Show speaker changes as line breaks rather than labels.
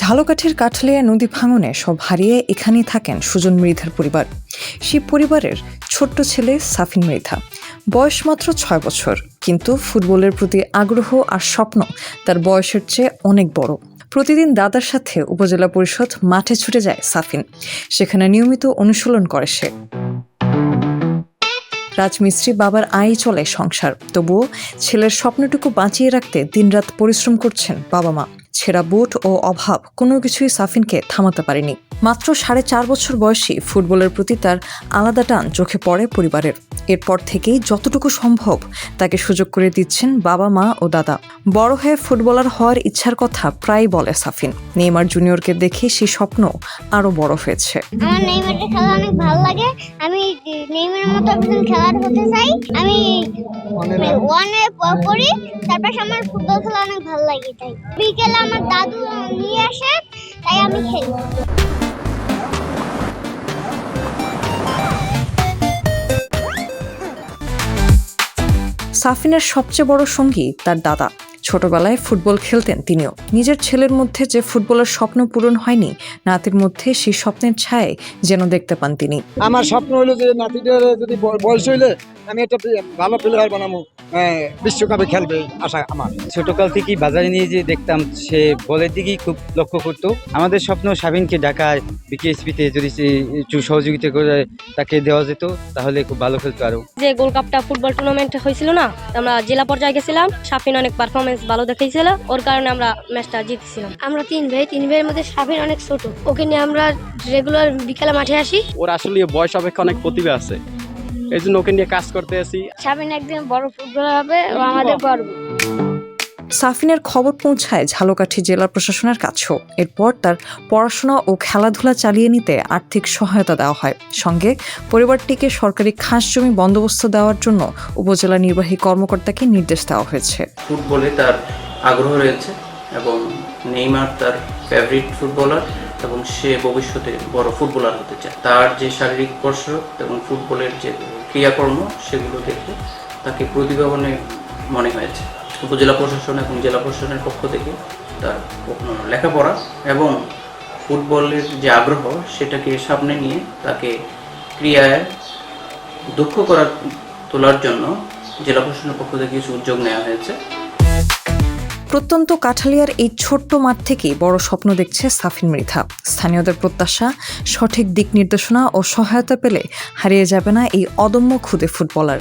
ঝালকাঠির কাঠালিয়া নদী ভাঙনে সব হারিয়ে এখানেই থাকেন সুজন মৃধার পরিবার। সেই পরিবারের ছোট্ট ছেলে সাফিন মৃধা, বয়স মাত্র 6 বছর, কিন্তু ফুটবলের প্রতি আগ্রহ আর স্বপ্ন তার বয়সের চেয়ে অনেক বড়। প্রতিদিন দাদার সাথে উপজেলা পরিষদ মাঠে ছুটে যায় সাফিন, সেখানে নিয়মিত অনুশীলন করে সে। রাজমিস্ত্রি বাবার আয় চলে সংসার, তবুও ছেলের স্বপ্নটুকু বাঁচিয়ে রাখতে দিনরাত পরিশ্রম করছেন বাবা মা। ছেঁড়া বুট ও অভাব কোনো কিছুই সাফিনকে থামাতে পারেনি। মাত্র 4.5 বছর বয়সী ফুটবলের প্রতি তার আলাদা টান চোখে পড়ে পরিবারের। এরপর থেকেই যতটুকু সম্ভব তাকে সুযোগ করে দিচ্ছেন বাবা মা ও দাদা। বড় হয়ে ফুটবলার হওয়ার ইচ্ছার কথা প্রায় বলে সাফিন। নেইমার জুনিয়রকে দেখে সেই স্বপ্ন আরো বড় হয়েছে।
আমার নেইমারের খেলা অনেক ভালো লাগে। আমি নেইমারের মতো একজন খেলোয়াড় হতে চাই। আমি ওয়ানে পড়ি, তারপর আমার ফুটবল খেলা অনেক ভালো লাগে। তাই বিকেলে আমার দাদু নিয়ে আসে, তাই আমি খেলি।
সাফিনের সবচেয়ে বড় সঙ্গী তার দাদা। ছোটবেলায় ফুটবল খেলতেন তিনিও। নিজের ছেলের মধ্যে যে ফুটবলের স্বপ্ন পূরণ হয়নি, নাতির মধ্যে সেই স্বপ্নের ছায় যেন দেখতে পান তিনি।
আমার স্বপ্ন হলো যে নাতিটার যদি বয়স হইলে আমি একটা ভালো প্লেয়ার বানাবো, বিশ্বকাপে খেলবে আশা আমার।
ছোটকাল থেকেই বাজারে নিয়ে যে দেখতাম, সে বলের দিকেই খুব লক্ষ্য করতো। আমাদের স্বপ্ন সাবিনকে ঢাকায় বিকেএসপিতে যদি একটু সহযোগিতা করে তাকে দেওয়া যেত, তাহলে খুব ভালো খেলতো। আরো
যে গোল্ড কাপটা ফুটবল টুর্নামেন্ট হয়েছিল না, আমরা জেলা পর্যায়ে গেছিলাম। সাফিন অনেক পারফরমেন্স ভালো দেখাইছিল, ওর কারণে আমরা ম্যাচটা জিতেছিলাম। আমরা তিন ভাইয়ের মধ্যে সাফিন অনেক ছোট, ওকে নিয়ে আমরা রেগুলার বিকেলে মাঠে আসি।
ওর আসলে বয়স অপেক্ষা অনেক প্রতিভা আছে, এই জন্য ওকে নিয়ে কাজ করতে আসি।
সাফিন একদিন বড় ফুটবলার হবে, ও আমাদের গর্ব।
সাফিনের খবর পৌঁছায় ঝালকাঠি জেলা প্রশাসনের কাছেও। এরপর তার পড়াশোনা ও খেলাধুলা চালিয়ে নিতে আর্থিক সহায়তা দেওয়া হয়। সঙ্গে পরিবারটিকে সরকারি খাস জমি বন্দোবস্ত দেওয়ার জন্য উপজেলা নির্বাহী কর্মকর্তাকে নির্দেশ দেওয়া হয়েছে।
ফুটবলে তার আগ্রহ রয়েছে এবং নেইমার তার ফেভারিট ফুটবলার এবং সে ভবিষ্যতে বড় ফুটবলার হতে চায়। তার যে শারীরিক কসরত এবং ফুটবলের যে ক্রিয়াকর্ম, সেগুলো দেখে তাকে প্রতিভাবান মনে হয়েছে। উপজেলা প্রশাসন এবং জেলা প্রশাসনের পক্ষ থেকে তার লেখাপড়া এবং ফুটবলের যে আগ্রহ, সেটাকে সামনে নিয়ে তাকে ক্রিয়ায় দক্ষ তোলার জন্য জেলা প্রশাসনের পক্ষ থেকে কিছু উদ্যোগ নেওয়া হয়েছে।
প্রত্যন্ত কাঠালিয়ার এই ছোট্ট মাঠ থেকেই বড় স্বপ্ন দেখছে সাফিন মৃধা। স্থানীয়দের প্রত্যাশা, সঠিক দিক নির্দেশনা ও সহায়তা পেলে হারিয়ে যাবে না এই অদম্য ক্ষুদে ফুটবলার।